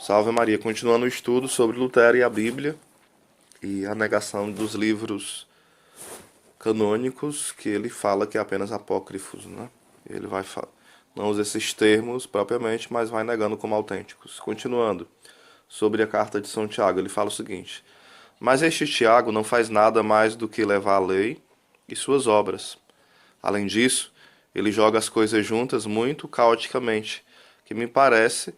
Salve Maria, continuando o estudo sobre Lutero e a Bíblia e a negação dos livros canônicos que ele fala que é apenas apócrifos, né? Ele não usa esses termos propriamente, mas vai negando como autênticos. Continuando, sobre a carta de São Tiago, ele fala o seguinte: mas este Tiago não faz nada mais do que levar a lei e suas obras. Além disso, ele joga as coisas juntas muito caoticamente, que me parece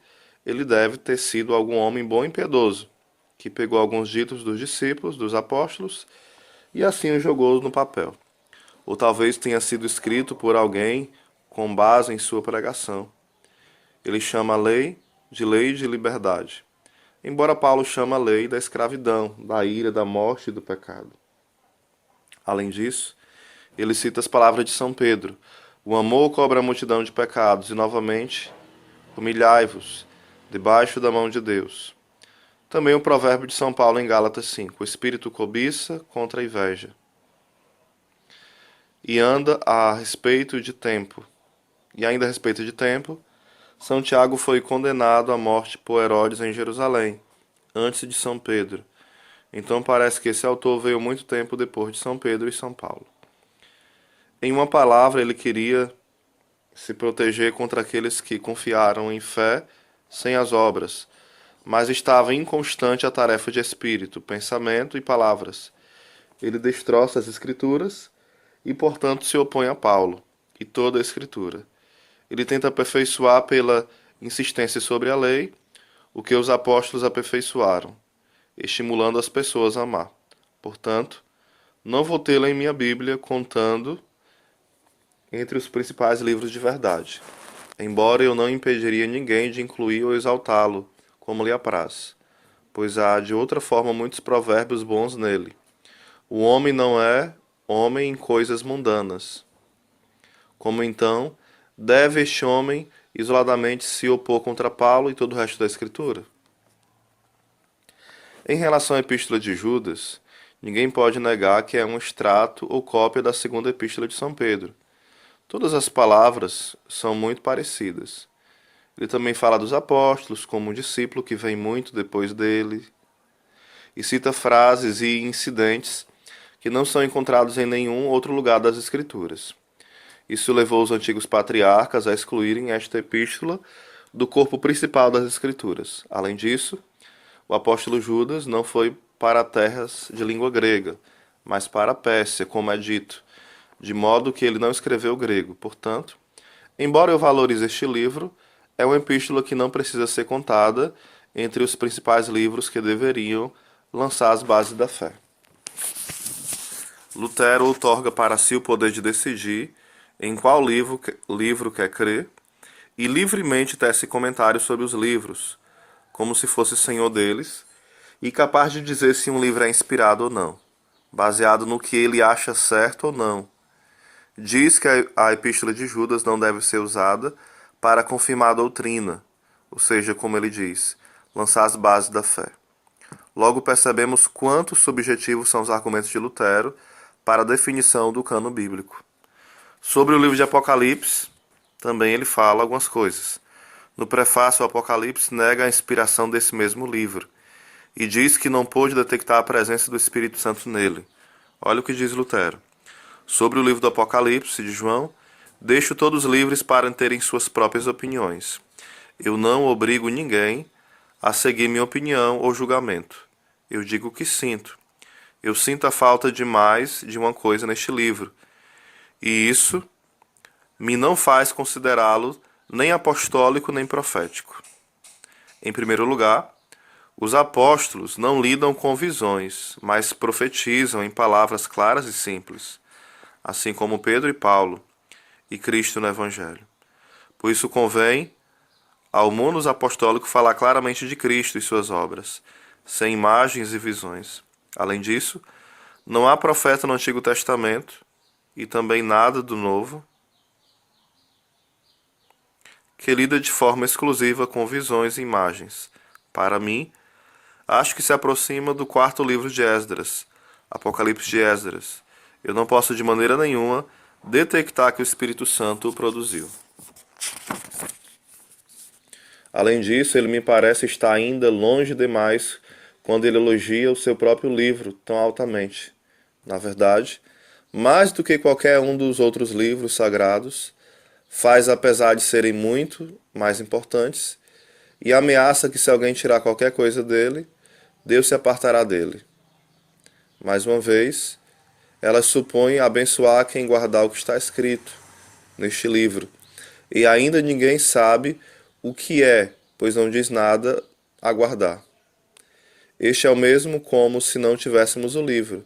ele deve ter sido algum homem bom e piedoso, que pegou alguns ditos dos discípulos, dos apóstolos, e assim os jogou no papel. Ou talvez tenha sido escrito por alguém com base em sua pregação. Ele chama a lei de liberdade, embora Paulo chame a lei da escravidão, da ira, da morte e do pecado. Além disso, ele cita as palavras de São Pedro: o amor cobre a multidão de pecados, e novamente, humilhai-vos debaixo da mão de Deus. Também o provérbio de São Paulo em Gálatas 5: o espírito cobiça contra a inveja. E anda a respeito de tempo. E ainda a respeito de tempo, São Tiago foi condenado à morte por Herodes em Jerusalém, antes de São Pedro. Então parece que esse autor veio muito tempo depois de São Pedro e São Paulo. Em uma palavra, ele queria se proteger contra aqueles que confiaram em fé sem as obras, mas estava inconstante a tarefa de espírito, pensamento e palavras. Ele destroça as Escrituras e, portanto, se opõe a Paulo e toda a Escritura. Ele tenta aperfeiçoar pela insistência sobre a lei o que os apóstolos aperfeiçoaram, estimulando as pessoas a amar. Portanto, não vou tê-la em minha Bíblia contando entre os principais livros de verdade, embora eu não impediria ninguém de incluir ou exaltá-lo, como lhe apraz, pois há de outra forma muitos provérbios bons nele. O homem não é homem em coisas mundanas. Como então deve este homem isoladamente se opor contra Paulo e todo o resto da Escritura? Em relação à Epístola de Judas, ninguém pode negar que é um extrato ou cópia da segunda Epístola de São Pedro. Todas as palavras são muito parecidas. Ele também fala dos apóstolos como um discípulo que vem muito depois dele, e cita frases e incidentes que não são encontrados em nenhum outro lugar das Escrituras. Isso levou os antigos patriarcas a excluírem esta epístola do corpo principal das Escrituras. Além disso, o apóstolo Judas não foi para terras de língua grega, mas para a Pérsia, como é dito, de modo que ele não escreveu grego. Portanto, embora eu valorize este livro, é uma epístola que não precisa ser contada entre os principais livros que deveriam lançar as bases da fé. Lutero outorga para si o poder de decidir em qual livro quer crer e livremente tece comentários sobre os livros, como se fosse senhor deles, e capaz de dizer se um livro é inspirado ou não, baseado no que ele acha certo ou não. Diz que a Epístola de Judas não deve ser usada para confirmar a doutrina, ou seja, como ele diz, lançar as bases da fé. Logo percebemos quanto subjetivos são os argumentos de Lutero para a definição do cânon bíblico. Sobre o livro de Apocalipse, também ele fala algumas coisas. No prefácio, o Apocalipse nega a inspiração desse mesmo livro e diz que não pôde detectar a presença do Espírito Santo nele. Olha o que diz Lutero. Sobre o livro do Apocalipse de João, deixo todos livres para terem suas próprias opiniões. Eu não obrigo ninguém a seguir minha opinião ou julgamento. Eu digo o que sinto. Eu sinto a falta de mais de uma coisa neste livro, e isso me não faz considerá-lo nem apostólico nem profético. Em primeiro lugar, os apóstolos não lidam com visões, mas profetizam em palavras claras e simples, assim como Pedro e Paulo e Cristo no Evangelho. Por isso convém ao mundo apostólico falar claramente de Cristo e suas obras, sem imagens e visões. Além disso, não há profeta no Antigo Testamento e também nada do Novo que lida de forma exclusiva com visões e imagens. Para mim, acho que se aproxima do quarto livro de Esdras, Apocalipse de Esdras. Eu não posso de maneira nenhuma detectar que o Espírito Santo o produziu. Além disso, ele me parece estar ainda longe demais quando ele elogia o seu próprio livro tão altamente. Na verdade, mais do que qualquer um dos outros livros sagrados, faz apesar de serem muito mais importantes, e ameaça que se alguém tirar qualquer coisa dele, Deus se apartará dele. Mais uma vez, elas supõem abençoar quem guardar o que está escrito neste livro, e ainda ninguém sabe o que é, pois não diz nada a guardar. Este é o mesmo como se não tivéssemos o livro,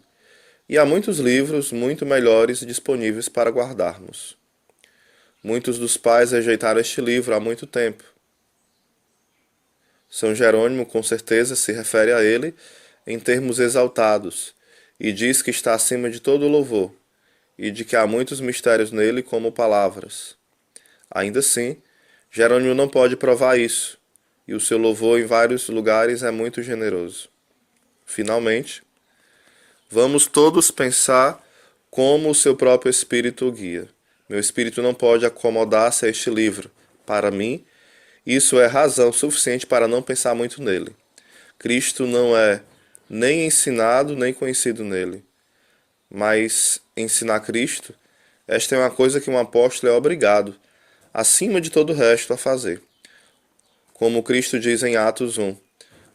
e há muitos livros muito melhores disponíveis para guardarmos. Muitos dos pais rejeitaram este livro há muito tempo. São Jerônimo com certeza se refere a ele em termos exaltados, e diz que está acima de todo louvor, e de que há muitos mistérios nele como palavras. Ainda assim, Jerônimo não pode provar isso, e o seu louvor em vários lugares é muito generoso. Finalmente, vamos todos pensar como o seu próprio espírito o guia. Meu espírito não pode acomodar-se a este livro. Para mim, isso é razão suficiente para não pensar muito nele. Cristo não é nem ensinado nem conhecido nele. Mas ensinar Cristo, esta é uma coisa que um apóstolo é obrigado, acima de todo o resto, a fazer. Como Cristo diz em Atos 1,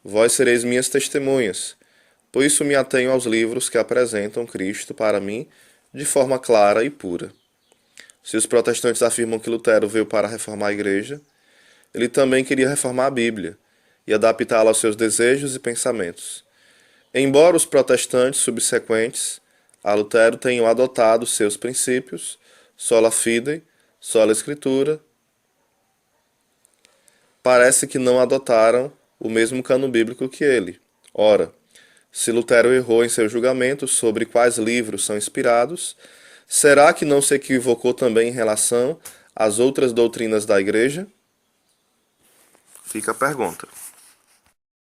vós sereis minhas testemunhas, por isso me atenho aos livros que apresentam Cristo para mim de forma clara e pura. Se os protestantes afirmam que Lutero veio para reformar a Igreja, ele também queria reformar a Bíblia e adaptá-la aos seus desejos e pensamentos. Embora os protestantes subsequentes a Lutero tenham adotado seus princípios, sola fide, sola escritura, parece que não adotaram o mesmo cano bíblico que ele. Ora, se Lutero errou em seu julgamento sobre quais livros são inspirados, será que não se equivocou também em relação às outras doutrinas da Igreja? Fica a pergunta.